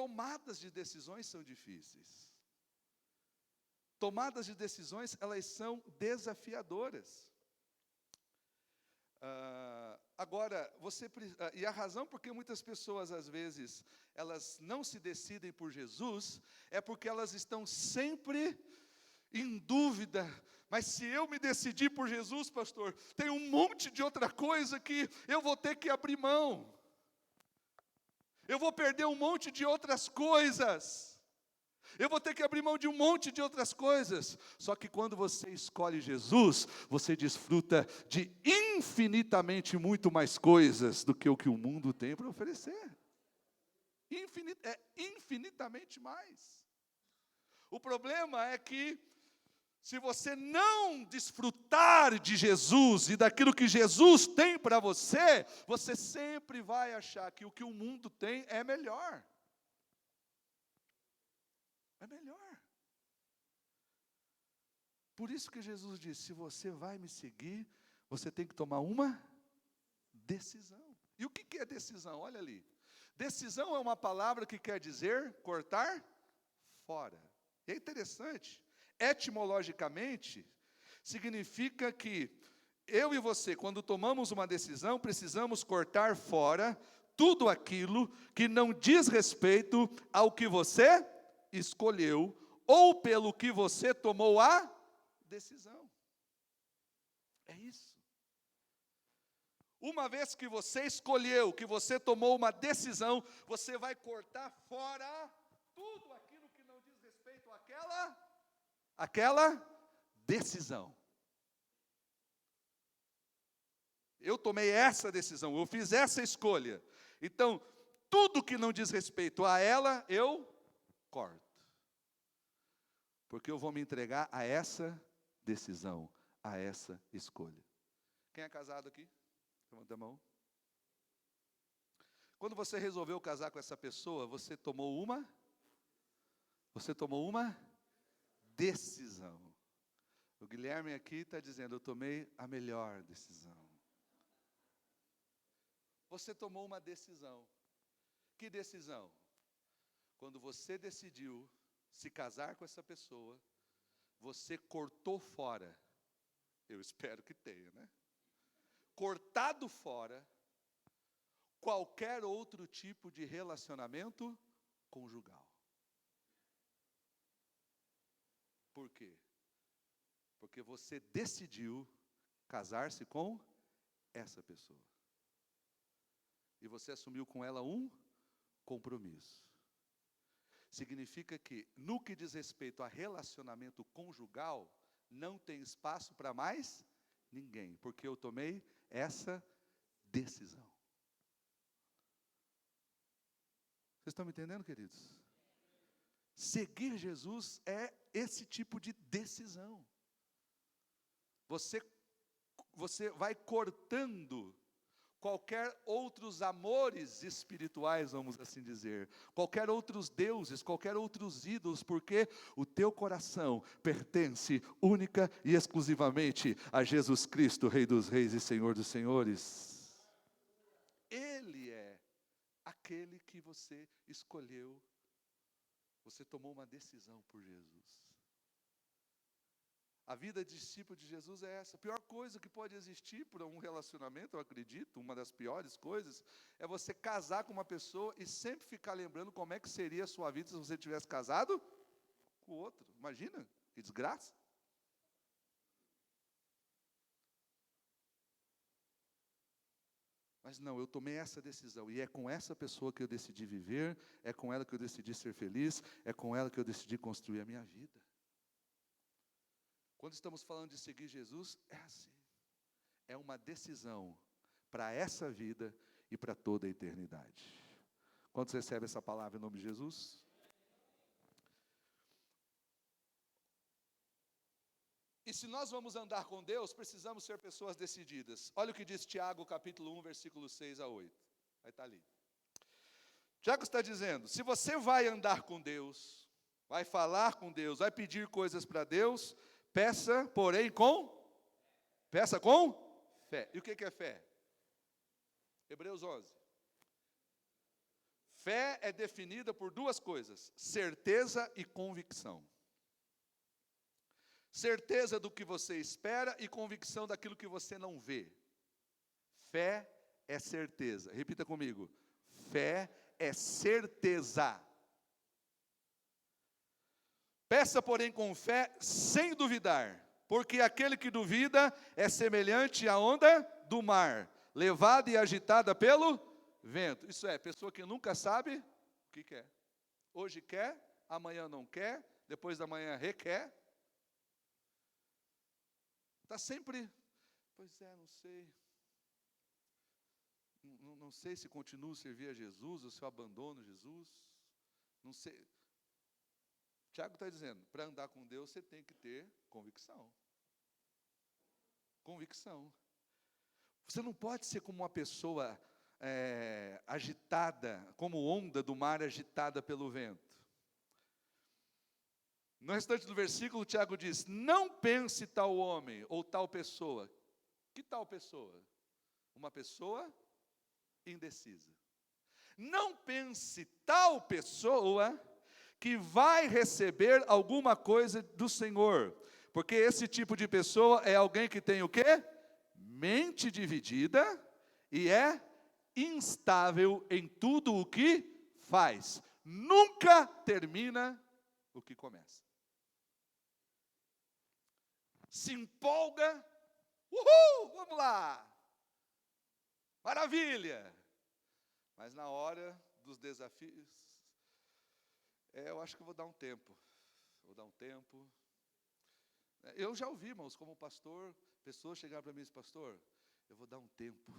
tomadas de decisões são difíceis. Tomadas de decisões, elas são desafiadoras. Agora, e a razão por que muitas pessoas, às vezes, elas não se decidem por Jesus, é porque elas estão sempre em dúvida. Mas se eu me decidir por Jesus, pastor, tem um monte de outra coisa que eu vou ter que abrir mão. Eu vou perder um monte de outras coisas. Eu vou ter que abrir mão de um monte de outras coisas. Só que quando você escolhe Jesus, você desfruta de infinitamente muito mais coisas do que o mundo tem para oferecer. Infinitamente mais. O problema é que, se você não desfrutar de Jesus e daquilo que Jesus tem para você, você sempre vai achar que o que o mundo tem é melhor. É melhor. Por isso que Jesus disse, se você vai me seguir, você tem que tomar uma decisão. E o que é decisão? Olha ali. Decisão é uma palavra que quer dizer cortar fora. E é interessante. Etimologicamente, significa que eu e você, quando tomamos uma decisão, precisamos cortar fora tudo aquilo que não diz respeito ao que você escolheu, ou pelo que você tomou a decisão. É isso. Uma vez que você escolheu, que você tomou uma decisão, você vai cortar fora tudo aquilo que não diz respeito àquela decisão. Eu tomei essa decisão, eu fiz essa escolha. Então, tudo que não diz respeito a ela, eu corto. Porque eu vou me entregar a essa decisão, a essa escolha. Quem é casado aqui? Levanta a mão. Quando você resolveu casar com essa pessoa, você tomou uma decisão. O Guilherme aqui está dizendo, eu tomei a melhor decisão. Você tomou uma decisão. Que decisão? Quando você decidiu se casar com essa pessoa, você cortou fora, eu espero que tenha, né? Cortado fora qualquer outro tipo de relacionamento conjugal. Por quê? Porque você decidiu casar-se com essa pessoa. E você assumiu com ela um compromisso. Significa que, no que diz respeito a relacionamento conjugal, não tem espaço para mais ninguém, porque eu tomei essa decisão. Vocês estão me entendendo, queridos? Seguir Jesus é esse tipo de decisão. Você vai cortando qualquer outros amores espirituais, vamos assim dizer, qualquer outros deuses, qualquer outros ídolos, porque o teu coração pertence única e exclusivamente a Jesus Cristo, Rei dos Reis e Senhor dos Senhores. Ele é aquele que você escolheu, você tomou uma decisão por Jesus. A vida de discípulo de Jesus é essa. A pior coisa que pode existir para um relacionamento, eu acredito, uma das piores coisas, é você casar com uma pessoa e sempre ficar lembrando como é que seria a sua vida se você tivesse casado com o outro. Imagina, que desgraça. Mas não, eu tomei essa decisão, e é com essa pessoa que eu decidi viver, é com ela que eu decidi ser feliz, é com ela que eu decidi construir a minha vida. Quando estamos falando de seguir Jesus, é assim. É uma decisão para essa vida e para toda a eternidade. Quantos recebem essa palavra em nome de Jesus? E se nós vamos andar com Deus, precisamos ser pessoas decididas. Olha o que diz Tiago, capítulo 1, versículo 6 a 8. Vai estar ali. Tiago está dizendo, se você vai andar com Deus, vai falar com Deus, vai pedir coisas para Deus, peça, porém, peça com fé. E o que é fé? Hebreus 11. Fé é definida por duas coisas: certeza e convicção. Certeza do que você espera e convicção daquilo que você não vê. Fé é certeza. Repita comigo. Fé é certeza. Peça, porém, com fé, sem duvidar, porque aquele que duvida é semelhante à onda do mar, levada e agitada pelo vento. Isso é, pessoa que nunca sabe o que quer. Hoje quer, amanhã não quer, depois da manhã requer. Está sempre, pois é, não sei. Não sei se continuo a servir a Jesus, ou se eu abandono Jesus. Não sei. Tiago está dizendo, para andar com Deus você tem que ter convicção. Convicção. Você não pode ser como uma pessoa agitada, como onda do mar agitada pelo vento. No restante do versículo, Tiago diz, não pense tal homem ou tal pessoa. Que tal pessoa? Uma pessoa indecisa. Não pense tal pessoa que vai receber alguma coisa do Senhor, porque esse tipo de pessoa é alguém que tem o quê? Mente dividida e é instável em tudo o que faz. Nunca termina o que começa. Se empolga, uhul, vamos lá, maravilha. Mas na hora dos desafios, eu acho que eu vou dar um tempo. Eu já ouvi, irmãos, como pastor, pessoas chegaram para mim e disseram, pastor, eu vou dar um tempo.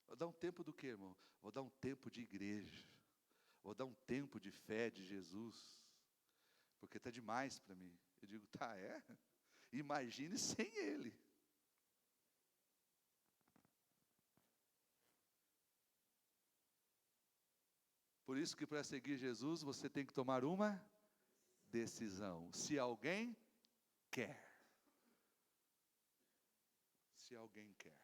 Vou dar um tempo do quê, irmão? Vou dar um tempo de igreja. Vou dar um tempo de fé de Jesus. Porque está demais para mim. Eu digo, tá, é? Imagine sem Ele. Por isso que para seguir Jesus, você tem que tomar uma decisão. Se alguém quer. Se alguém quer.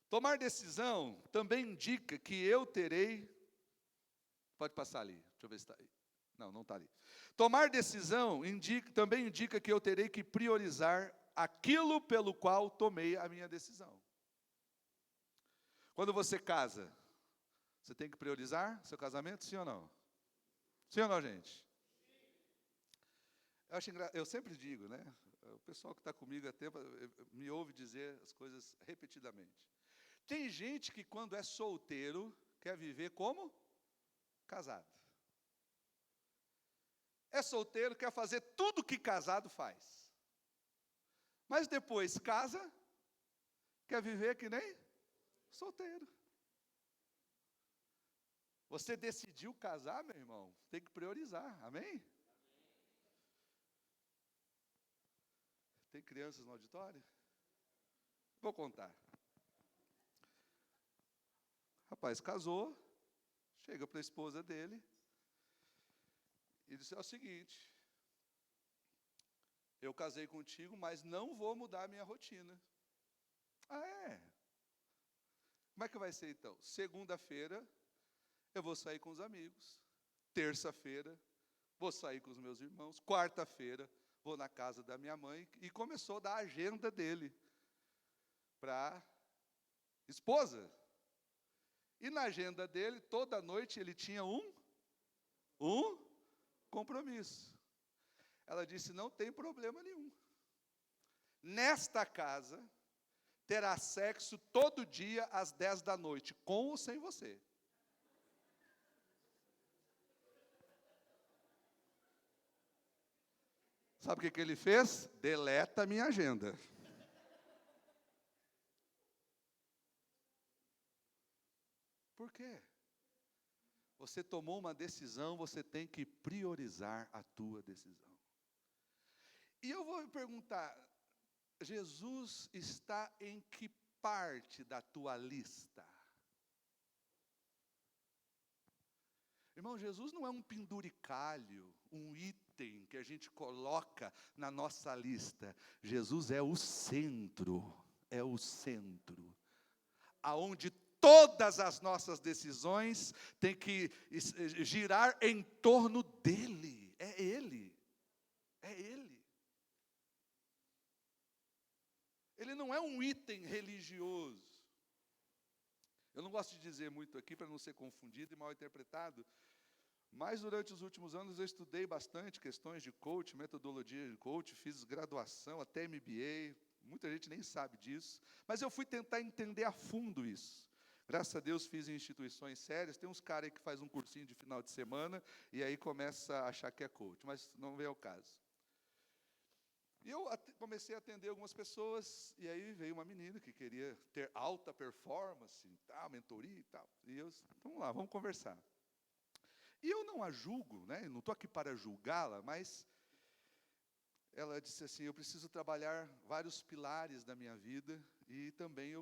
Tomar decisão também indica que eu terei. Pode passar ali, deixa eu ver se está aí. Não está ali. Tomar decisão também indica que eu terei que priorizar aquilo pelo qual tomei a minha decisão. Quando você casa, você tem que priorizar seu casamento, sim ou não? Sim ou não, gente? Eu sempre digo, né? O pessoal que está comigo há tempo me ouve dizer as coisas repetidamente. Tem gente que quando é solteiro quer viver como casado. É solteiro, quer fazer tudo que casado faz. Mas depois casa, quer viver que nem solteiro. Você decidiu casar, meu irmão, tem que priorizar, amém? Tem crianças no auditório? Vou contar. Rapaz casou, chega para a esposa dele e disse, é o seguinte, eu casei contigo, mas não vou mudar a minha rotina. Ah, é? Como é que vai ser então? Segunda-feira, eu vou sair com os amigos. Terça-feira, vou sair com os meus irmãos. Quarta-feira, vou na casa da minha mãe. E começou a dar a agenda dele para a esposa. E na agenda dele, toda noite, ele tinha um compromisso. Ela disse, não tem problema nenhum. Nesta casa, terá sexo todo dia às 10 da noite, com ou sem você. Sabe o que ele fez? Deleta a minha agenda. Por quê? Você tomou uma decisão, você tem que priorizar a tua decisão. E eu vou me perguntar, Jesus está em que parte da tua lista? Irmão, Jesus não é um penduricalho, um item que a gente coloca na nossa lista. Jesus é o centro, aonde todas as nossas decisões têm que girar em torno dele. É Ele. É Ele. Ele não é um item religioso. Eu não gosto de dizer muito aqui para não ser confundido e mal interpretado, mas durante os últimos anos eu estudei bastante questões de coach, metodologia de coach, fiz graduação, até MBA, muita gente nem sabe disso, mas eu fui tentar entender a fundo isso. Graças a Deus fiz em instituições sérias, tem uns caras aí que faz um cursinho de final de semana e aí começa a achar que é coach, mas não vem ao caso. E eu comecei a atender algumas pessoas, e aí veio uma menina que queria ter alta performance, tal, mentoria e tal. E eu, vamos lá, vamos conversar. E eu não a julgo, né? Não estou aqui para julgá-la, mas ela disse assim, eu preciso trabalhar vários pilares da minha vida, e também eu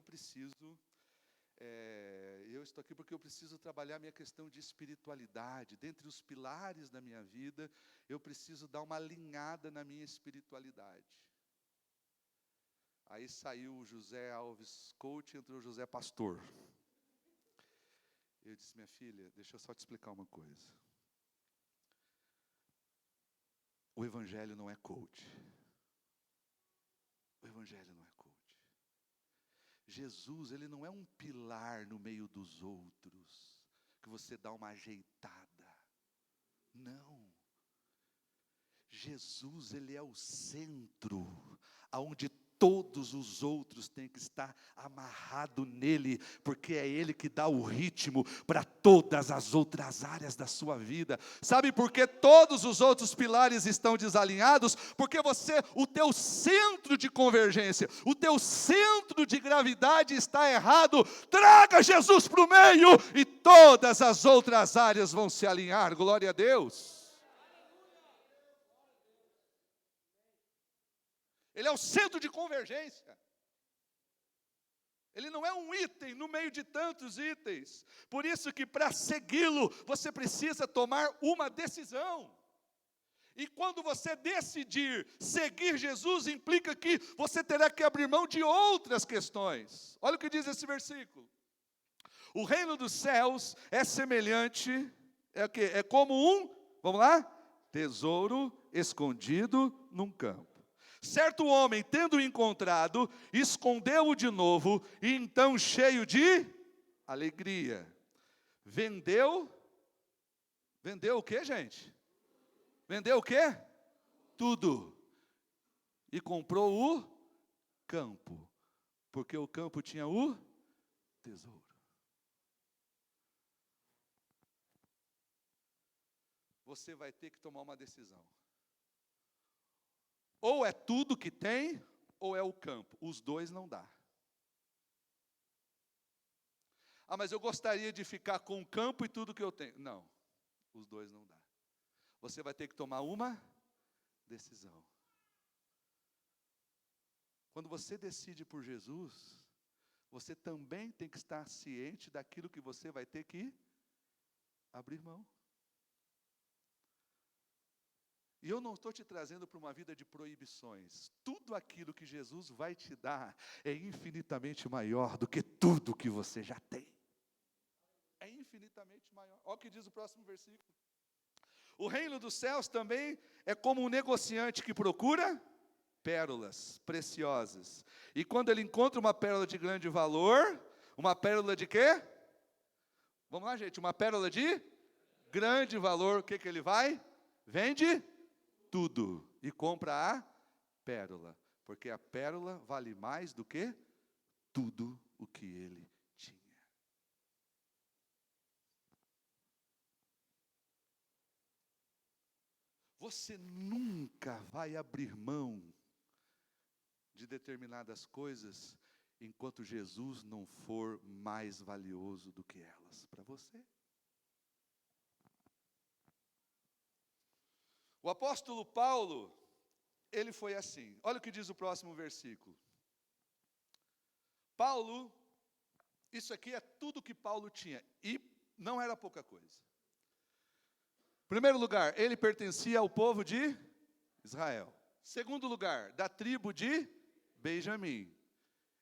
estou aqui porque eu preciso trabalhar a minha questão de espiritualidade. Dentre os pilares da minha vida, eu preciso dar uma alinhada na minha espiritualidade. Aí saiu o José Alves Coach, entrou o José Pastor. Eu disse, minha filha, deixa eu só te explicar uma coisa. O Evangelho não é coach. O Evangelho não é coach. Jesus, ele não é um pilar no meio dos outros, que você dá uma ajeitada. Não. Jesus, ele é o centro, aonde todos os outros têm que estar amarrado nele, porque é ele que dá o ritmo para todas as outras áreas da sua vida. Sabe por que todos os outros pilares estão desalinhados? Porque o teu centro de convergência, o teu centro de gravidade está errado. Traga Jesus para o meio e todas as outras áreas vão se alinhar. Glória a Deus. Ele é o centro de convergência. Ele não é um item no meio de tantos itens. Por isso que para segui-lo, você precisa tomar uma decisão. E quando você decidir seguir Jesus, implica que você terá que abrir mão de outras questões. Olha o que diz esse versículo. O reino dos céus é semelhante, é o quê? É como vamos lá? Tesouro escondido num campo. Certo homem, tendo-o encontrado, escondeu-o de novo, e então, cheio de alegria, vendeu o quê, gente? Vendeu o quê? Tudo. E comprou o campo, porque o campo tinha o tesouro. Você vai ter que tomar uma decisão. Ou é tudo que tem, ou é o campo. Os dois não dá. Ah, mas eu gostaria de ficar com o campo e tudo que eu tenho. Não, os dois não dá. Você vai ter que tomar uma decisão. Quando você decide por Jesus, você também tem que estar ciente daquilo que você vai ter que abrir mão. E eu não estou te trazendo para uma vida de proibições. Tudo aquilo que Jesus vai te dar é infinitamente maior do que tudo que você já tem. É infinitamente maior. Olha o que diz o próximo versículo. O reino dos céus também é como um negociante que procura pérolas preciosas. E quando ele encontra uma pérola de grande valor, uma pérola de quê? Vamos lá, gente, uma pérola de grande valor, o que ele vai? Vende tudo e compra a pérola, porque a pérola vale mais do que tudo o que ele tinha. Você nunca vai abrir mão de determinadas coisas enquanto Jesus não for mais valioso do que elas para você. O apóstolo Paulo, ele foi assim. Olha o que diz o próximo versículo. Paulo, isso aqui é tudo que Paulo tinha, e não era pouca coisa. Em primeiro lugar, ele pertencia ao povo de Israel. Segundo lugar, da tribo de Benjamim.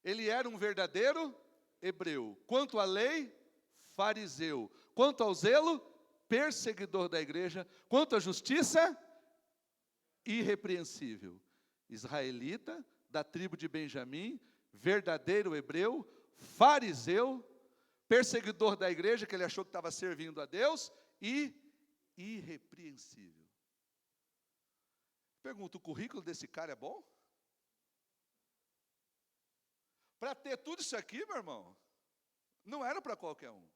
Ele era um verdadeiro hebreu. Quanto à lei, fariseu. Quanto ao zelo, perseguidor da igreja. Quanto à justiça, irrepreensível. Israelita, da tribo de Benjamim, verdadeiro hebreu, fariseu, perseguidor da igreja, que ele achou que estava servindo a Deus, e irrepreensível. Pergunto, o currículo desse cara é bom? Para ter tudo isso aqui, meu irmão, não era para qualquer um.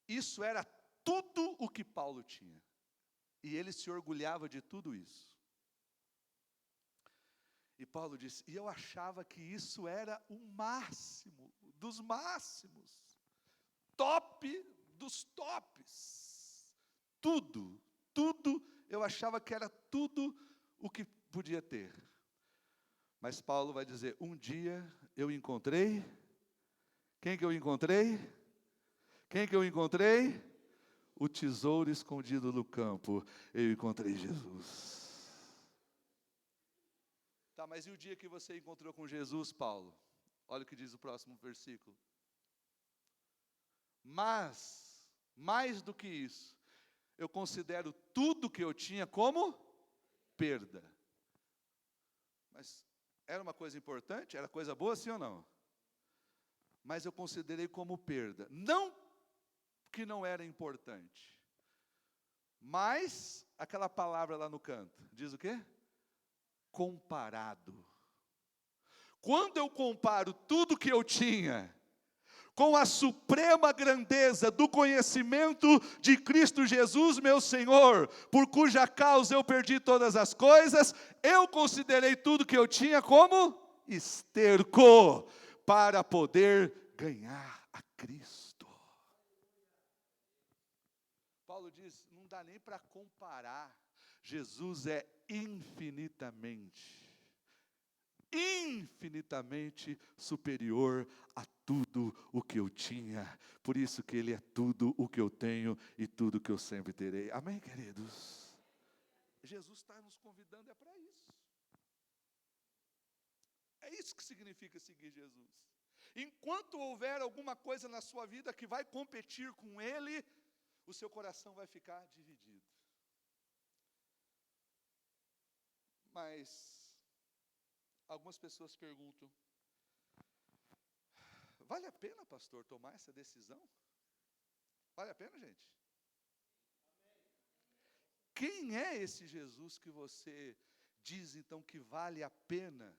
Isso era tudo o que Paulo tinha. E ele se orgulhava de tudo isso. E Paulo disse, e eu achava que isso era o máximo, dos máximos, top dos tops. Tudo, eu achava que era tudo o que podia ter. Mas Paulo vai dizer, um dia eu encontrei, quem que eu encontrei? O tesouro escondido no campo, eu encontrei Jesus. Tá, mas e o dia que você encontrou com Jesus, Paulo? Olha o que diz o próximo versículo. Mas, mais do que isso, eu considero tudo que eu tinha como perda. Mas era uma coisa importante? Era coisa boa, sim ou não? Mas eu considerei como perda. Não que não era importante. Mas, aquela palavra lá no canto, diz o quê? Comparado. Quando eu comparo tudo que eu tinha com a suprema grandeza do conhecimento de Cristo Jesus, meu Senhor, por cuja causa eu perdi todas as coisas, eu considerei tudo que eu tinha como esterco, para poder ganhar a Cristo. Paulo diz, não dá nem para comparar, Jesus é infinitamente superior a tudo o que eu tinha. Por isso que Ele é tudo o que eu tenho e tudo o que eu sempre terei. Amém, queridos? Jesus está nos convidando, é para isso. É isso que significa seguir Jesus. Enquanto houver alguma coisa na sua vida que vai competir com Ele, o seu coração vai ficar dividido. Mas algumas pessoas perguntam, vale a pena, pastor, tomar essa decisão? Vale a pena, gente? Quem é esse Jesus que você diz, então, que vale a pena?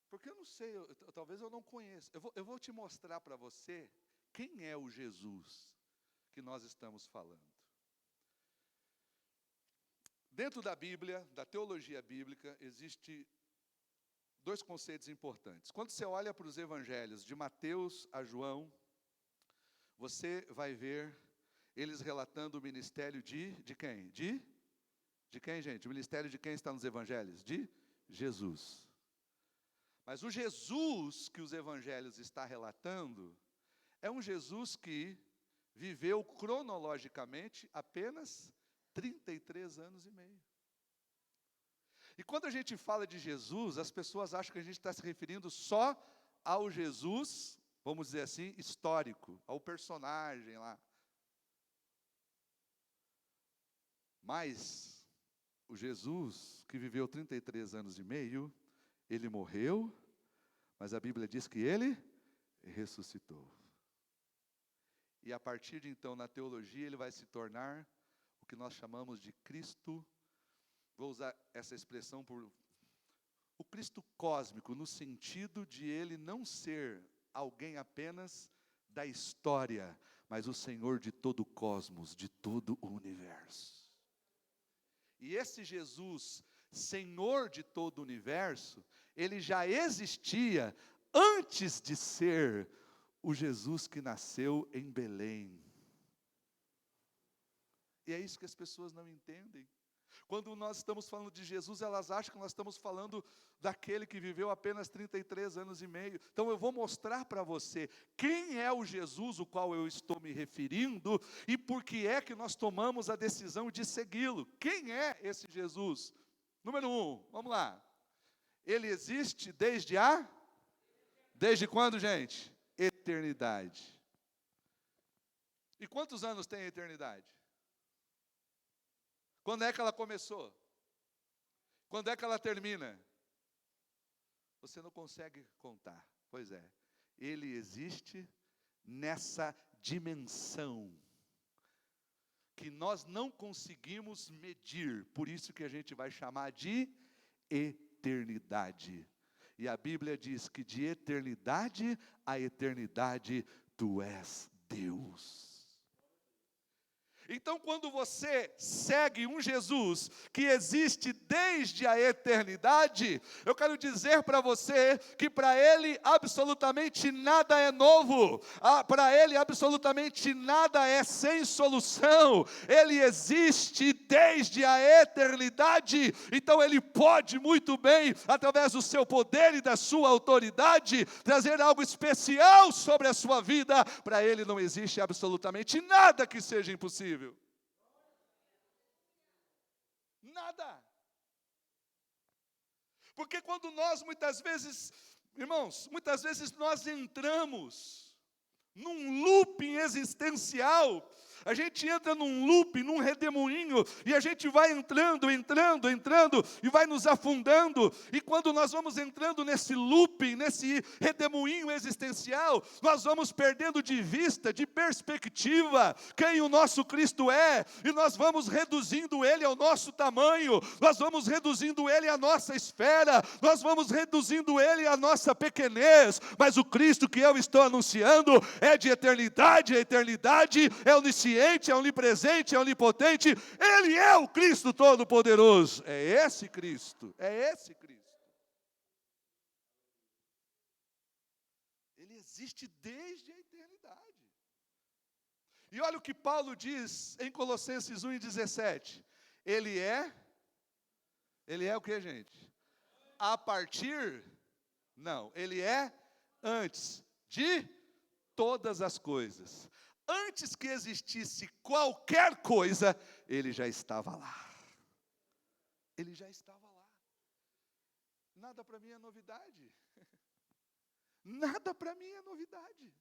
Porque eu não sei, talvez eu não conheça. Eu vou te mostrar para você quem é o Jesus que nós estamos falando. Dentro da Bíblia, da teologia bíblica, existe dois conceitos importantes. Quando você olha para os evangelhos, de Mateus a João, você vai ver eles relatando o ministério de quem? De quem, gente? O ministério de quem está nos evangelhos? De Jesus. Mas o Jesus que os evangelhos estão relatando, é um Jesus que viveu cronologicamente apenas 33 anos e meio. E quando a gente fala de Jesus, as pessoas acham que a gente está se referindo só ao Jesus, vamos dizer assim, histórico, ao personagem lá. Mas o Jesus que viveu 33 anos e meio, ele morreu, mas a Bíblia diz que ele ressuscitou. E a partir de então, na teologia, ele vai se tornar o que nós chamamos de Cristo. Vou usar essa expressão por o Cristo cósmico, no sentido de ele não ser alguém apenas da história, mas o Senhor de todo o cosmos, de todo o universo. E esse Jesus, Senhor de todo o universo, ele já existia antes de ser o Jesus que nasceu em Belém. E é isso que as pessoas não entendem. Quando nós estamos falando de Jesus, elas acham que nós estamos falando daquele que viveu apenas 33 anos e meio. Então eu vou mostrar para você quem é o Jesus o qual eu estou me referindo e por que é que nós tomamos a decisão de segui-lo. Quem é esse Jesus? Número 1, vamos lá. Ele existe desde Desde quando, gente? Eternidade. E quantos anos tem a eternidade? Quando é que ela começou? Quando é que ela termina? Você não consegue contar. Pois é, ele existe nessa dimensão que nós não conseguimos medir, por isso que a gente vai chamar de eternidade. E a Bíblia diz que de eternidade a eternidade tu és Deus. Então, quando você segue um Jesus que existe desde a eternidade, eu quero dizer para você que para Ele absolutamente nada é novo, para Ele absolutamente nada é sem solução, Ele existe desde a eternidade, então Ele pode muito bem, através do seu poder e da sua autoridade, trazer algo especial sobre a sua vida. Para Ele não existe absolutamente nada que seja impossível. Nada. Porque quando nós muitas vezes, irmãos, muitas vezes nós entramos num looping existencial, a gente entra num looping, num redemoinho, e a gente vai entrando, e vai nos afundando, e quando nós vamos entrando nesse looping, nesse redemoinho existencial, nós vamos perdendo de vista, de perspectiva, quem o nosso Cristo é, e nós vamos reduzindo Ele ao nosso tamanho, nós vamos reduzindo Ele à nossa esfera, nós vamos reduzindo Ele à nossa pequenez, mas o Cristo que eu estou anunciando é de eternidade a eternidade, é onisciente, é onipresente, é onipotente, Ele é o Cristo Todo-Poderoso. É esse Cristo, é esse Cristo. Ele existe desde a eternidade. E olha o que Paulo diz em Colossenses 1:17. Ele é o que, gente? A partir, não, Ele é antes de todas as coisas. Antes que existisse qualquer coisa, Ele já estava lá. Ele já estava lá. Nada para mim é novidade. Nada para mim é novidade.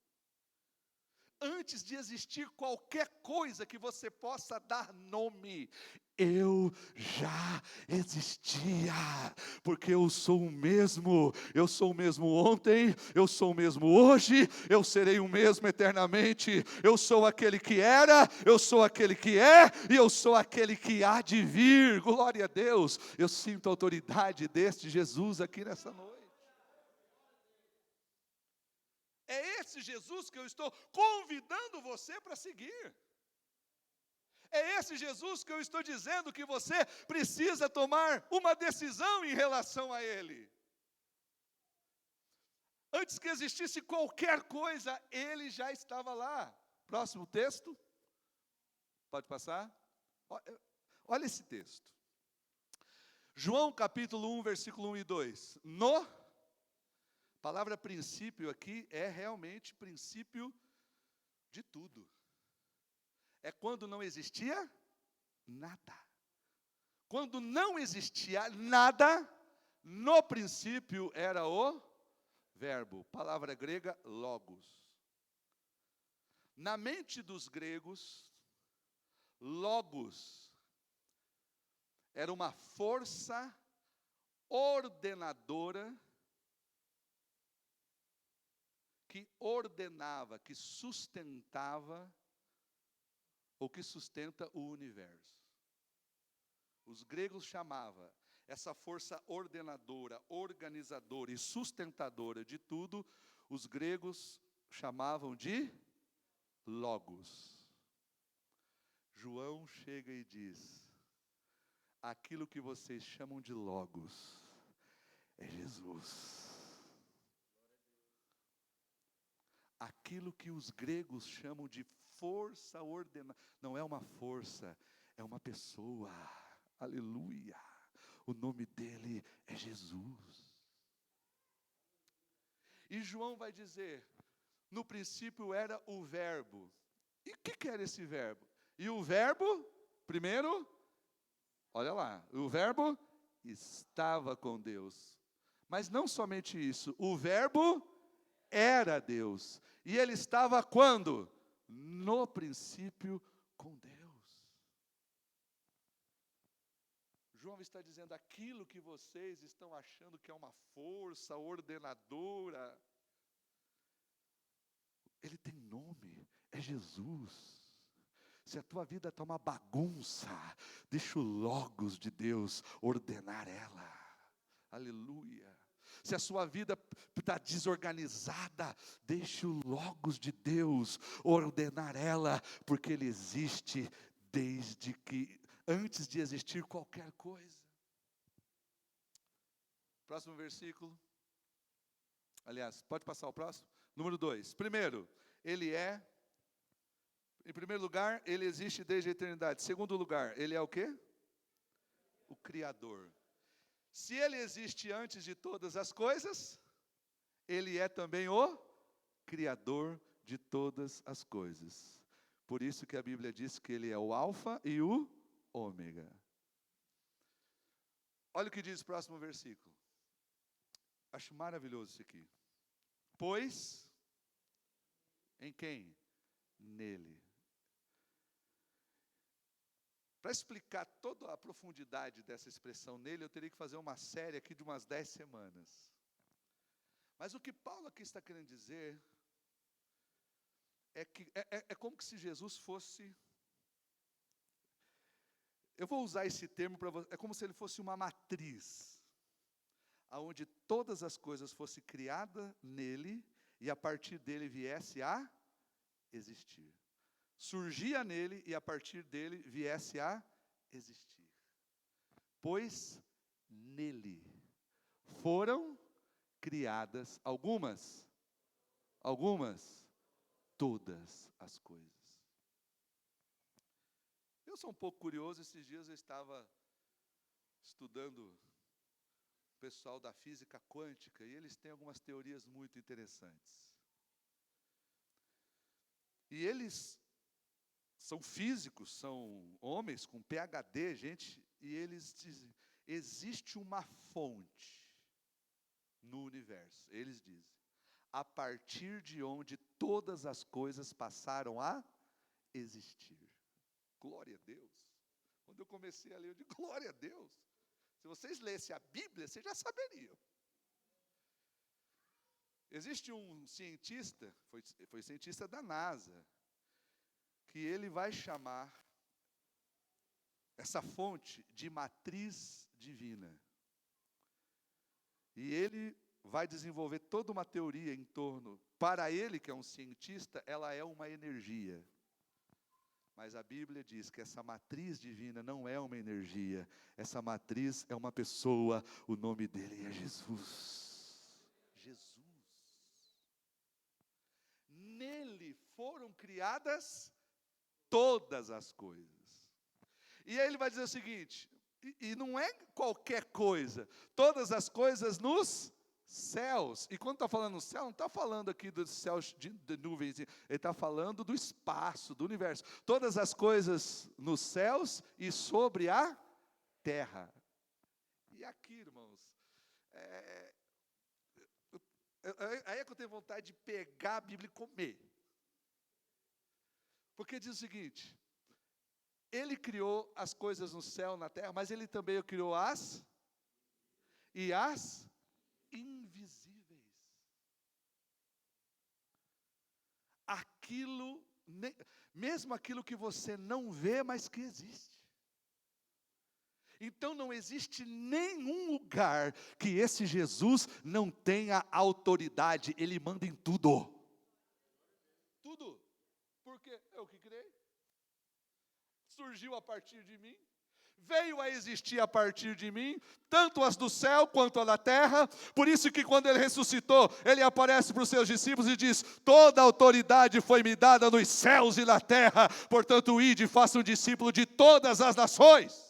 Antes de existir qualquer coisa que você possa dar nome, eu já existia, porque eu sou o mesmo ontem, eu sou o mesmo hoje, eu serei o mesmo eternamente, eu sou aquele que era, eu sou aquele que é, e eu sou aquele que há de vir, glória a Deus. Eu sinto a autoridade deste Jesus aqui nessa noite. É esse Jesus que eu estou convidando você para seguir. É esse Jesus que eu estou dizendo que você precisa tomar uma decisão em relação a Ele. Antes que existisse qualquer coisa, Ele já estava lá. Próximo texto. Pode passar? Olha esse texto. João capítulo 1, versículo 1 e 2. A palavra princípio aqui é realmente princípio de tudo. É quando não existia nada. Quando não existia nada, no princípio era o verbo. Palavra grega, logos. Na mente dos gregos, logos era uma força ordenadora que ordenava, que sustentava, ou que sustenta o universo. Os gregos chamavam essa força ordenadora, organizadora e sustentadora de tudo, os gregos chamavam de logos. João chega e diz: aquilo que vocês chamam de logos é Jesus. Aquilo que os gregos chamam de força ordenada, não é uma força, é uma pessoa. Aleluia. O nome dele é Jesus. E João vai dizer, no princípio era o verbo. E o que era esse verbo? E o verbo, primeiro, olha lá, o verbo estava com Deus. Mas não somente isso, o verbo era Deus. E ele estava quando? No princípio com Deus. João está dizendo, aquilo que vocês estão achando que é uma força ordenadora, ele tem nome, é Jesus. Se a tua vida está uma bagunça, deixa o Logos de Deus ordenar ela. Aleluia. Se a sua vida está desorganizada, deixe o Logos de Deus ordenar ela, porque Ele existe desde que, antes de existir qualquer coisa. Próximo versículo. Aliás, pode passar o próximo? Número 2. Primeiro, Ele é, em primeiro lugar, Ele existe desde a eternidade. Segundo lugar, Ele é o quê? O Criador. Se Ele existe antes de todas as coisas, Ele é também o Criador de todas as coisas. Por isso que a Bíblia diz que Ele é o Alfa e o Ômega. Olha o que diz o próximo versículo. Acho maravilhoso isso aqui. Pois, em quem? Nele. Para explicar toda a profundidade dessa expressão nele, eu teria que fazer uma série aqui de umas 10 semanas. Mas o que Paulo aqui está querendo dizer é que é como se Jesus fosse, eu vou usar esse termo para você, é como se ele fosse uma matriz, aonde todas as coisas fossem criadas nele e a partir dele viesse a existir. Surgia nele e a partir dele viesse a existir. Pois nele foram criadas todas as coisas. Eu sou um pouco curioso, esses dias eu estava estudando o pessoal da física quântica e eles têm algumas teorias muito interessantes. E eles são físicos, são homens com PhD, gente, e eles dizem, existe uma fonte no universo, eles dizem, a partir de onde todas as coisas passaram a existir. Glória a Deus. Quando eu comecei a ler, eu digo, glória a Deus. Se vocês lessem a Bíblia, vocês já saberiam. Existe um cientista, foi cientista da NASA, que ele vai chamar essa fonte de matriz divina. E ele vai desenvolver toda uma teoria em torno, para ele que é um cientista, ela é uma energia. Mas a Bíblia diz que essa matriz divina não é uma energia, essa matriz é uma pessoa, o nome dele é Jesus. Jesus. Nele foram criadas todas as coisas. E aí ele vai dizer o seguinte, e não é qualquer coisa, todas as coisas nos céus. E quando está falando no céu, não está falando aqui dos céus de nuvens, ele está falando do espaço, do universo. Todas as coisas nos céus e sobre a terra. E aqui, irmãos, aí é que eu tenho vontade de pegar a Bíblia e comer. Porque diz o seguinte, Ele criou as coisas no céu, na terra, mas Ele também criou as invisíveis. Aquilo, mesmo aquilo que você não vê, mas que existe. Então não existe nenhum lugar que esse Jesus não tenha autoridade, Ele manda em tudo. Tudo. Porque eu que criei. Surgiu a partir de mim. Veio a existir a partir de mim, tanto as do céu quanto a da terra. Por isso que quando Ele ressuscitou, Ele aparece para os seus discípulos e diz, toda a autoridade foi me dada nos céus e na terra, portanto ide e faça um discípulo de todas as nações.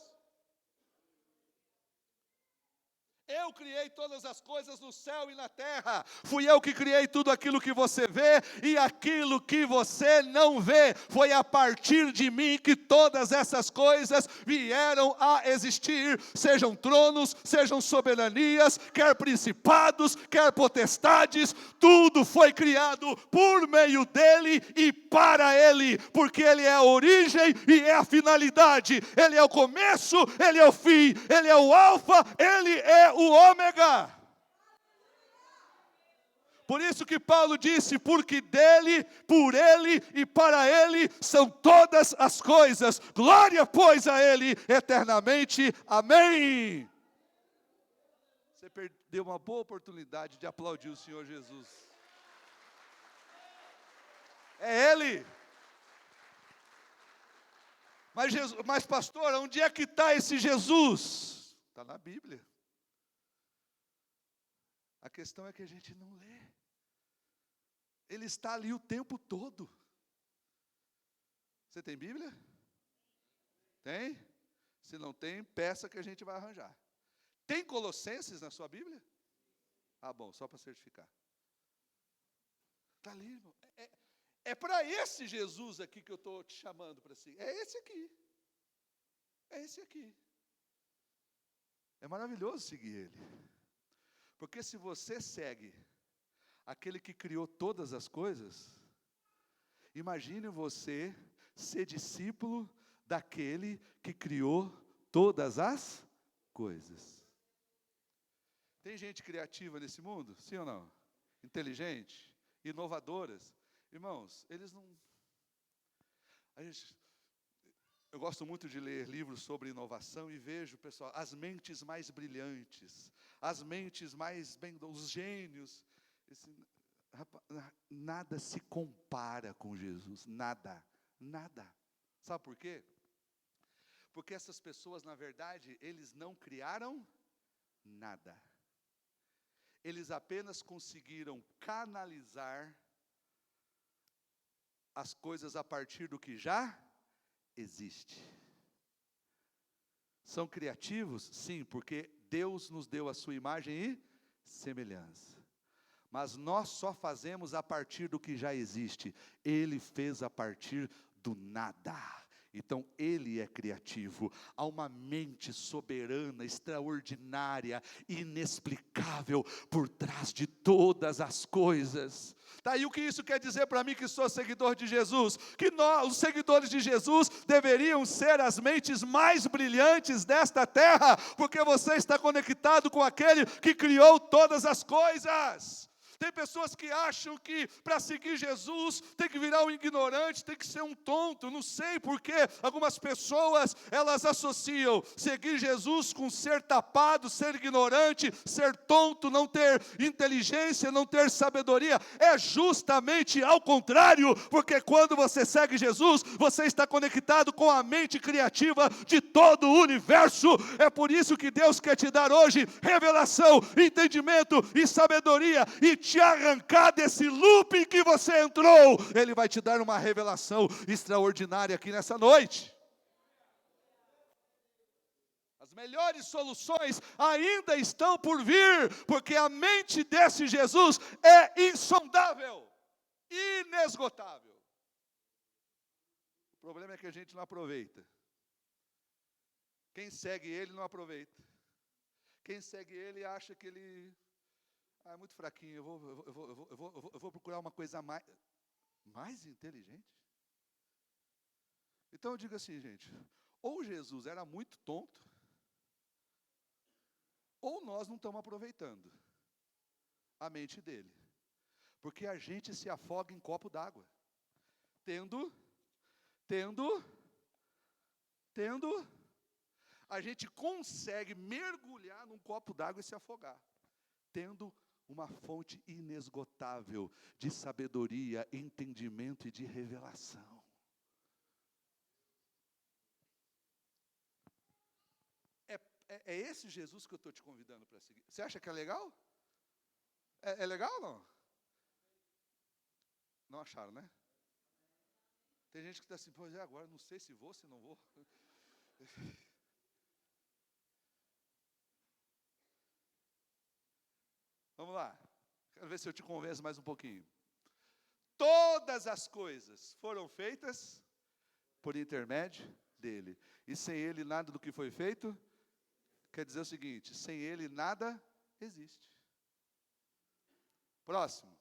Eu criei todas as coisas no céu e na terra. Fui eu que criei tudo aquilo que você vê e aquilo que você não vê. Foi a partir de mim que todas essas coisas vieram a existir. Sejam tronos, sejam soberanias, quer principados, quer potestades. Tudo foi criado por meio dele e para ele. Porque ele é a origem e é a finalidade. Ele é o começo, ele é o fim. Ele é o alfa, ele é o ômega. Por isso que Paulo disse, porque dele, por ele e para ele são todas as coisas. Glória, pois, a ele eternamente. Amém. Você perdeu uma boa oportunidade de aplaudir o Senhor Jesus. É ele. Mas pastor, onde é que está esse Jesus? Está na Bíblia. A questão é que a gente não lê. Ele está ali o tempo todo. Você tem Bíblia? Tem? Se não tem, peça que a gente vai arranjar. Tem Colossenses na sua Bíblia? Ah, bom, só para certificar. Está ali, irmão. É para esse Jesus aqui que eu estou te chamando para si. É esse aqui. É esse aqui. É maravilhoso seguir ele. Porque se você segue aquele que criou todas as coisas, imagine você ser discípulo daquele que criou todas as coisas. Tem gente criativa nesse mundo? Sim ou não? Inteligente? Inovadoras? Irmãos, eles não... Eu gosto muito de ler livros sobre inovação e vejo, pessoal, as mentes mais brilhantes, as mentes mais os gênios. Nada se compara com Jesus, nada. Sabe por quê? Porque essas pessoas, na verdade, eles não criaram nada. Eles apenas conseguiram canalizar as coisas a partir do que já existe. São criativos? Sim, porque Deus nos deu a sua imagem e semelhança. Mas nós só fazemos a partir do que já existe. Ele fez a partir do nada. Então ele é criativo. Há uma mente soberana, extraordinária, inexplicável por trás de todas as coisas. Tá aí o que isso quer dizer para mim que sou seguidor de Jesus? Que nós, os seguidores de Jesus, deveriam ser as mentes mais brilhantes desta terra, porque você está conectado com aquele que criou todas as coisas. Tem pessoas que acham que para seguir Jesus tem que virar um ignorante, tem que ser um tonto, não sei porquê. Algumas pessoas, elas associam seguir Jesus com ser tapado, ser ignorante, ser tonto, não ter inteligência, não ter sabedoria. É justamente ao contrário, porque quando você segue Jesus, você está conectado com a mente criativa de todo o universo. É por isso que Deus quer te dar hoje revelação, entendimento e sabedoria, e te arrancar desse loop que você entrou. Ele vai te dar uma revelação extraordinária aqui nessa noite. As melhores soluções ainda estão por vir, porque a mente desse Jesus é insondável, inesgotável. O problema é que a gente não aproveita. Quem segue ele não aproveita. Quem segue ele acha que ele é muito fraquinho, eu vou procurar uma coisa mais inteligente. Então eu digo assim, gente, ou Jesus era muito tonto, ou nós não estamos aproveitando a mente dele. Porque a gente se afoga em copo d'água, tendo, a gente consegue mergulhar num copo d'água e se afogar, tendo uma fonte inesgotável de sabedoria, entendimento e de revelação. É esse Jesus que eu estou te convidando para seguir. Você acha que é legal? É legal ou não? Não acharam, né? Tem gente que está assim, pois é, agora não sei se vou, se não vou. Vamos lá. Quero ver se eu te convenço mais um pouquinho. Todas as coisas foram feitas por intermédio dele. E sem ele nada do que foi feito, quer dizer o seguinte, sem ele nada existe. Próximo.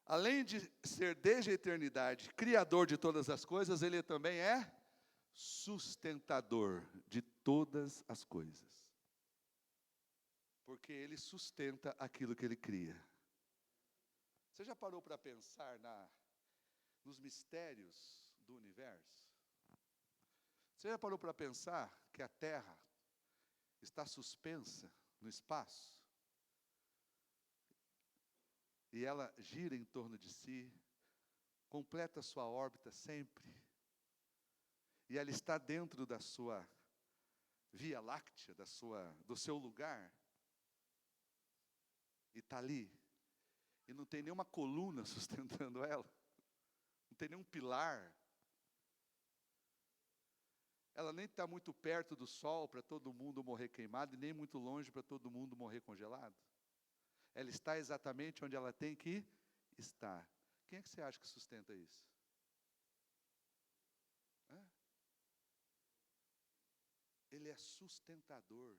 Além de ser desde a eternidade criador de todas as coisas, ele também é sustentador de todas as coisas. Porque ele sustenta aquilo que ele cria. Você já parou para pensar nos mistérios do universo? Você já parou para pensar que a Terra está suspensa no espaço? E ela gira em torno de si, completa sua órbita sempre. E ela está dentro da sua Via Láctea, do seu lugar. E está ali. E não tem nenhuma coluna sustentando ela. Não tem nenhum pilar. Ela nem está muito perto do sol para todo mundo morrer queimado, e nem muito longe para todo mundo morrer congelado. Ela está exatamente onde ela tem que estar. Quem é que você acha que sustenta isso? Ele é sustentador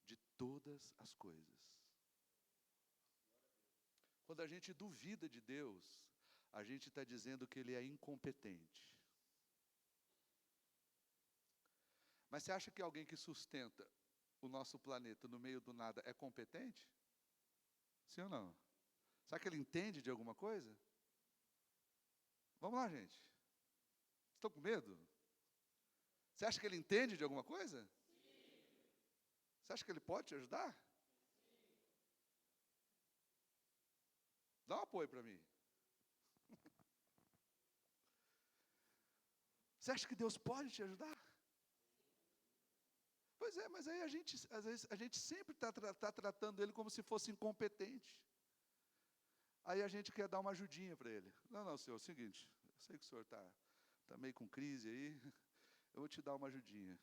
de todas as coisas. Quando a gente duvida de Deus, a gente está dizendo que Ele é incompetente. Mas você acha que alguém que sustenta o nosso planeta no meio do nada é competente? Sim ou não? Será que ele entende de alguma coisa? Vamos lá, gente. Estão com medo? Você acha que ele entende de alguma coisa? Sim. Você acha que ele pode te ajudar? Sim. Dá um apoio para mim. Você acha que Deus pode te ajudar? Pois é, mas aí às vezes, a gente sempre está tratando ele como se fosse incompetente. Aí a gente quer dar uma ajudinha para ele. Não, senhor, é o seguinte, eu sei que o senhor está meio com crise aí, eu vou te dar uma ajudinha.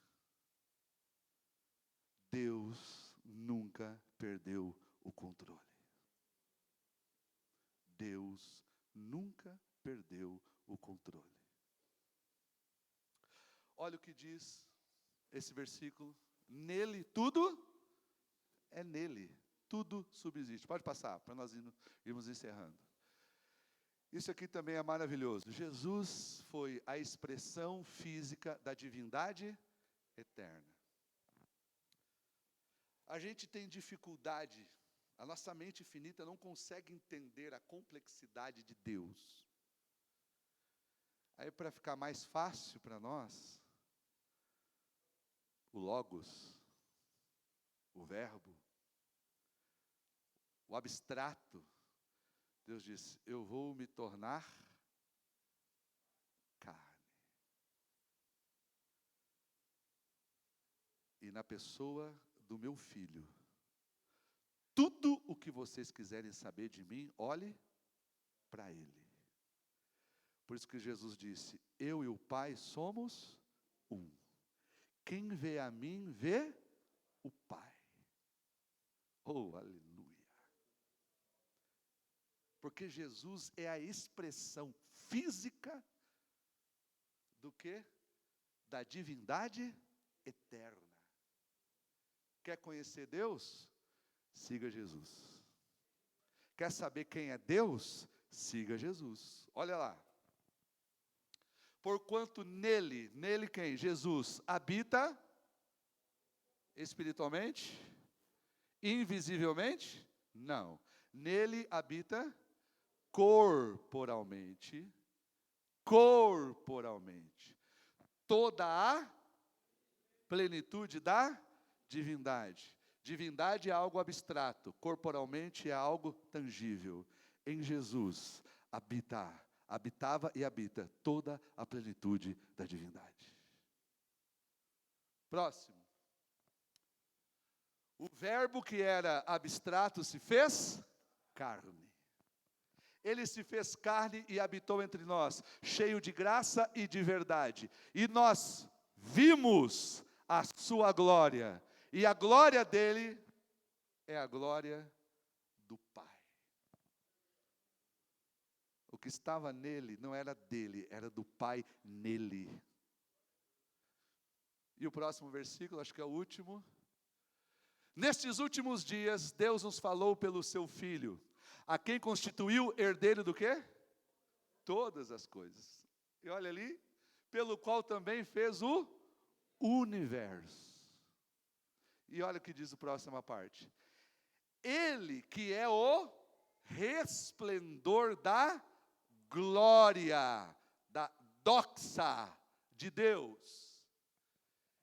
Deus nunca perdeu o controle. Deus nunca perdeu o controle. Olha o que diz esse versículo. Nele tudo é nele. Tudo subsiste. Pode passar, para nós irmos encerrando. Isso aqui também é maravilhoso. Jesus foi a expressão física da divindade eterna. A gente tem dificuldade, a nossa mente finita não consegue entender a complexidade de Deus. Aí, para ficar mais fácil para nós, o Logos, o Verbo, o abstrato, Deus disse, eu vou me tornar carne. E na pessoa do meu filho, tudo o que vocês quiserem saber de mim, olhe para ele. Por isso que Jesus disse, eu e o Pai somos um. Quem vê a mim, vê o Pai. Oh, aleluia. Porque Jesus é a expressão física do quê? Da divindade eterna. Quer conhecer Deus? Siga Jesus. Quer saber quem é Deus? Siga Jesus. Olha lá. Porquanto nele quem? Jesus habita espiritualmente? Invisivelmente? Não. Nele habita corporalmente. Toda a plenitude da divindade. Divindade é algo abstrato, corporalmente é algo tangível. Em Jesus habitava e habita toda a plenitude da divindade. Próximo. O verbo que era abstrato se fez carne. Ele se fez carne e habitou entre nós, cheio de graça e de verdade. E nós vimos a sua glória. E a glória dele é a glória do Pai. O que estava nele não era dele, era do Pai nele. E o próximo versículo, acho que é o último. Nestes últimos dias, Deus nos falou pelo seu Filho, a quem constituiu herdeiro do quê? Todas as coisas. E olha ali, pelo qual também fez o universo. E olha o que diz a próxima parte. Ele que é o resplendor da glória, da doxa de Deus.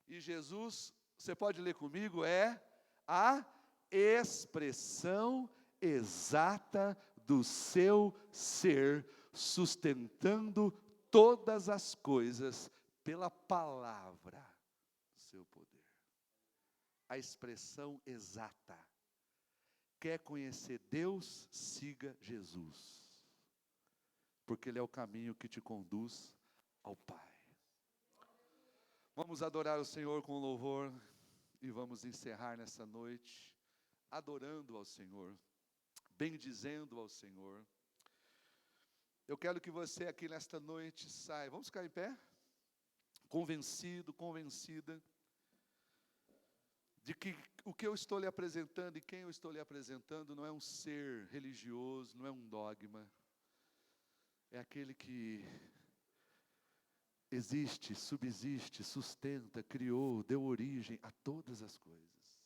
E Jesus, você pode ler comigo, é a expressão exata do seu ser, sustentando todas as coisas pela palavra do seu poder. A expressão exata. Quer conhecer Deus? Siga Jesus. Porque Ele é o caminho que te conduz ao Pai. Vamos adorar o Senhor com louvor e vamos encerrar nessa noite adorando ao Senhor, bendizendo ao Senhor. Eu quero que você aqui nesta noite saia, vamos ficar em pé? Convencido, convencida de que o que eu estou lhe apresentando e quem eu estou lhe apresentando não é um ser religioso, não é um dogma, é aquele que existe, subsiste, sustenta, criou, deu origem a todas as coisas.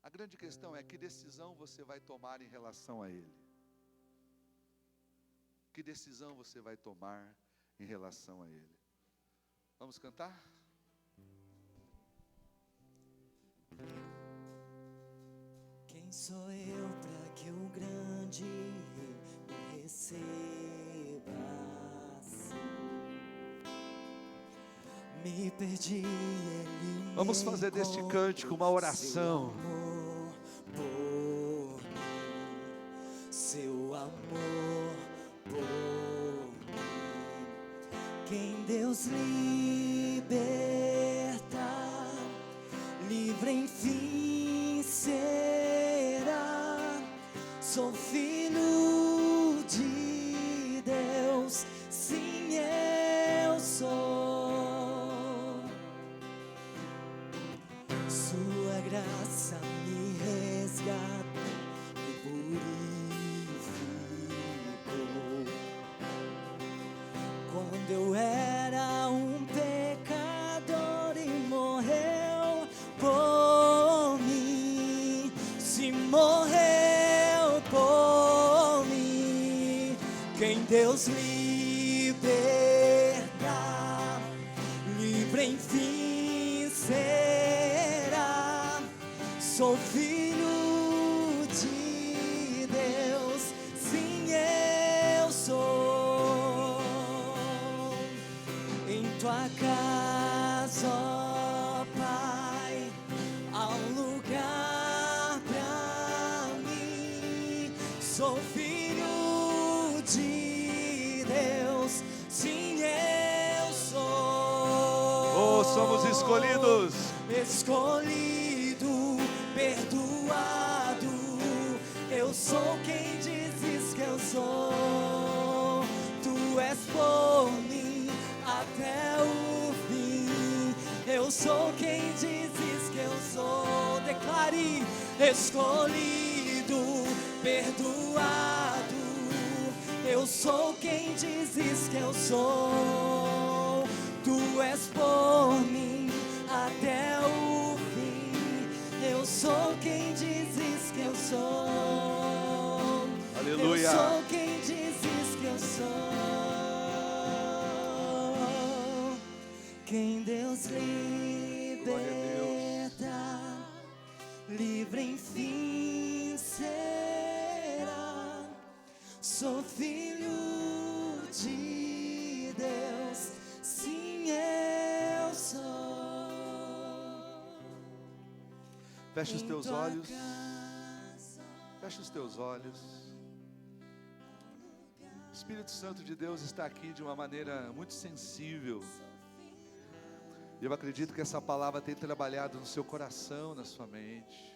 A grande questão é que decisão você vai tomar em relação a Ele. Que decisão você vai tomar em relação a Ele? Vamos cantar? Quem sou eu para que o grande me receba assim? Me perdi, Ele Vamos fazer deste cântico uma oração. Seu amor por mim. Quem Deus liberta, livre enfim será. Sou filho de Deus, sim eu sou. Sua graça me resgata, me purificou. Quando eu era um pecador e morreu por mim, se morreu por mim. Quem Deus liberta, livre enfim será. Sou filho de Deus, sim eu sou. Em tua casa, ó Pai, há um lugar pra mim. Sou filho de Deus, sim eu sou. Oh, somos escolhidos. Escolhido, perdoado, eu sou quem dizes que eu sou. Tu és por mim até o fim. Eu sou quem dizes que eu sou. Declare: escolhido, perdoado, eu sou quem dizes que eu sou. Tu és por mim até o fim. Eu sou quem dizes que eu sou. Aleluia. Eu sou quem dizes que eu sou. Quem Deus liberta, livre enfim será. Sou filho de Deus, sim eu sou. Feche os Em teus tua olhos. casa, Feche os teus olhos. O Espírito Santo de Deus está aqui de uma maneira muito sensível. Eu acredito que essa palavra tem trabalhado no seu coração, na sua mente.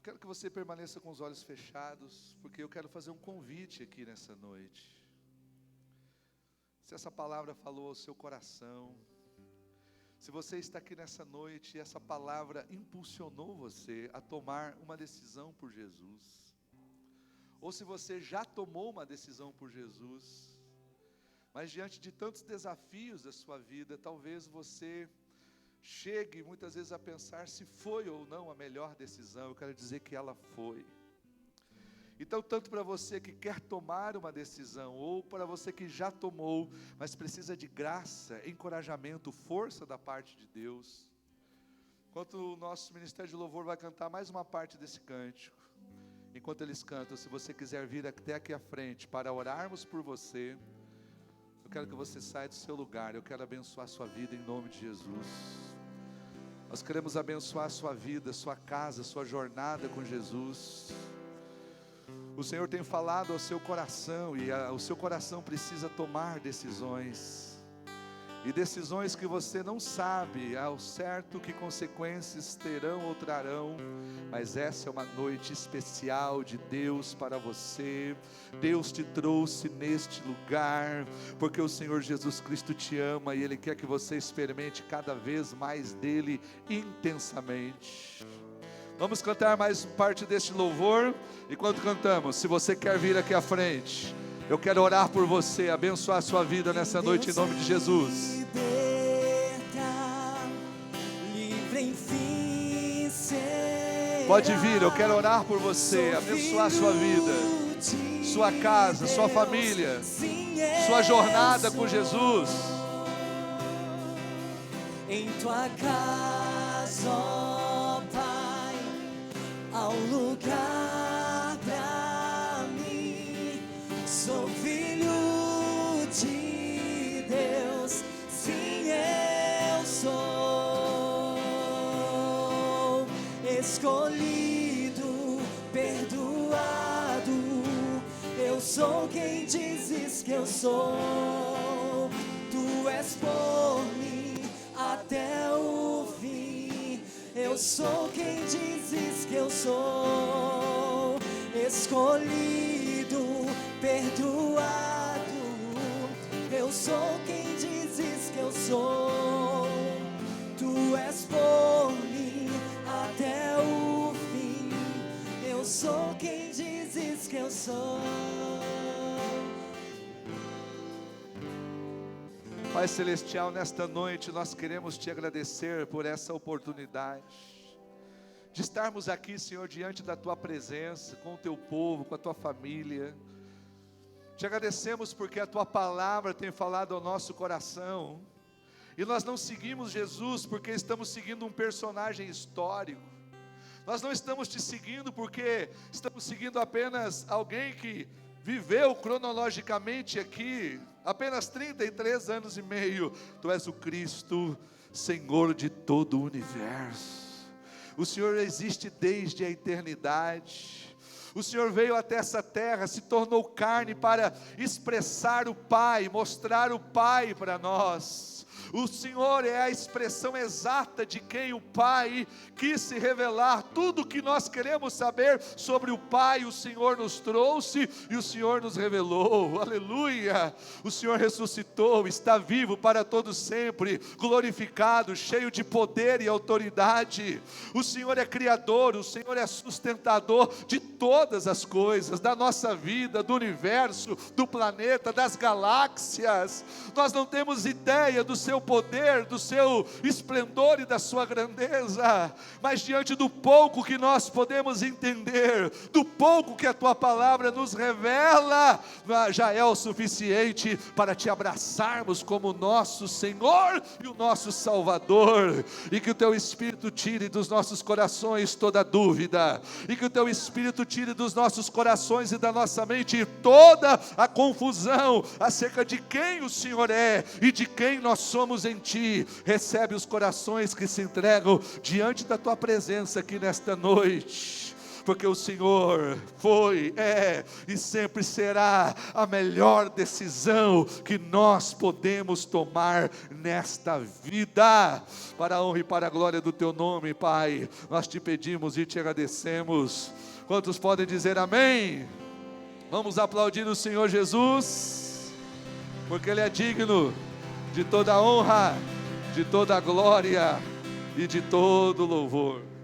Quero que você permaneça com os olhos fechados, porque eu quero fazer um convite aqui nessa noite. Se essa palavra falou ao seu coração, se você está aqui nessa noite e essa palavra impulsionou você a tomar uma decisão por Jesus, ou se você já tomou uma decisão por Jesus, mas diante de tantos desafios da sua vida, talvez você chegue muitas vezes a pensar se foi ou não a melhor decisão. Eu quero dizer que ela foi. Então, tanto para você que quer tomar uma decisão, ou para você que já tomou, mas precisa de graça, encorajamento, força da parte de Deus, enquanto o nosso Ministério de Louvor vai cantar mais uma parte desse cântico, enquanto eles cantam, se você quiser vir até aqui à frente para orarmos por você, eu quero que você saia do seu lugar. Eu quero abençoar a sua vida em nome de Jesus. Nós queremos abençoar a sua vida, sua casa, sua jornada com Jesus. O Senhor tem falado ao seu coração, e o seu coração precisa tomar decisões, e decisões que você não sabe ao certo que consequências terão ou trarão, mas essa é uma noite especial de Deus para você. Deus te trouxe neste lugar, porque o Senhor Jesus Cristo te ama, e Ele quer que você experimente cada vez mais dEle intensamente. Vamos cantar mais parte deste louvor. Enquanto cantamos, se você quer vir aqui à frente, eu quero orar por você, abençoar a sua vida nessa noite em nome de Jesus. Pode vir, eu quero orar por você, abençoar a sua vida, sua casa, sua família, sua jornada com Jesus. Em tua casa, ó Pai, há um lugar pra mim. Sou filho de Deus, sim, eu sou escolhido, perdoado. Eu sou quem dizes que eu sou. Tu és por mim até o fim. Eu sou quem dizes que eu sou. Escolhido, perdoado. Eu sou quem dizes que eu sou. Tu és por mim até o fim. Eu sou quem dizes que eu sou. Pai Celestial, nesta noite nós queremos te agradecer por essa oportunidade de estarmos aqui, Senhor, diante da tua presença, com o teu povo, com a tua família. Te agradecemos porque a tua palavra tem falado ao nosso coração, e nós não seguimos Jesus porque estamos seguindo um personagem histórico. Nós não estamos te seguindo porque estamos seguindo apenas alguém que viveu cronologicamente aqui apenas 33 anos e meio. Tu és o Cristo, Senhor de todo o universo. O Senhor existe desde a eternidade. O Senhor veio até essa terra, se tornou carne para expressar o Pai, mostrar o Pai para nós. O Senhor é a expressão exata de quem o Pai quis se revelar. Tudo o que nós queremos saber sobre o Pai, o Senhor nos trouxe e o Senhor nos revelou. Aleluia! O Senhor ressuscitou, está vivo para todo sempre, glorificado, cheio de poder e autoridade. O Senhor é criador, o Senhor é sustentador de todas as coisas, da nossa vida, do universo, do planeta, das galáxias. Nós não temos ideia do seu poder, do seu esplendor e da sua grandeza, mas diante do pouco que nós podemos entender, do pouco que a tua palavra nos revela, já é o suficiente para te abraçarmos como nosso Senhor e o nosso Salvador. E que o teu Espírito tire dos nossos corações toda dúvida, e que o teu Espírito tire dos nossos corações e da nossa mente toda a confusão acerca de quem o Senhor é e de quem nós somos em ti. Recebe os corações que se entregam diante da tua presença aqui nesta noite. porque o Senhor foi, é e sempre será a melhor decisão que nós podemos tomar nesta vida, para a honra e para a glória do Teu nome, Pai. Nós te pedimos e te agradecemos. Quantos podem dizer amém? Vamos aplaudir o Senhor Jesus, porque Ele é digno de toda a honra, de toda a glória e de todo louvor.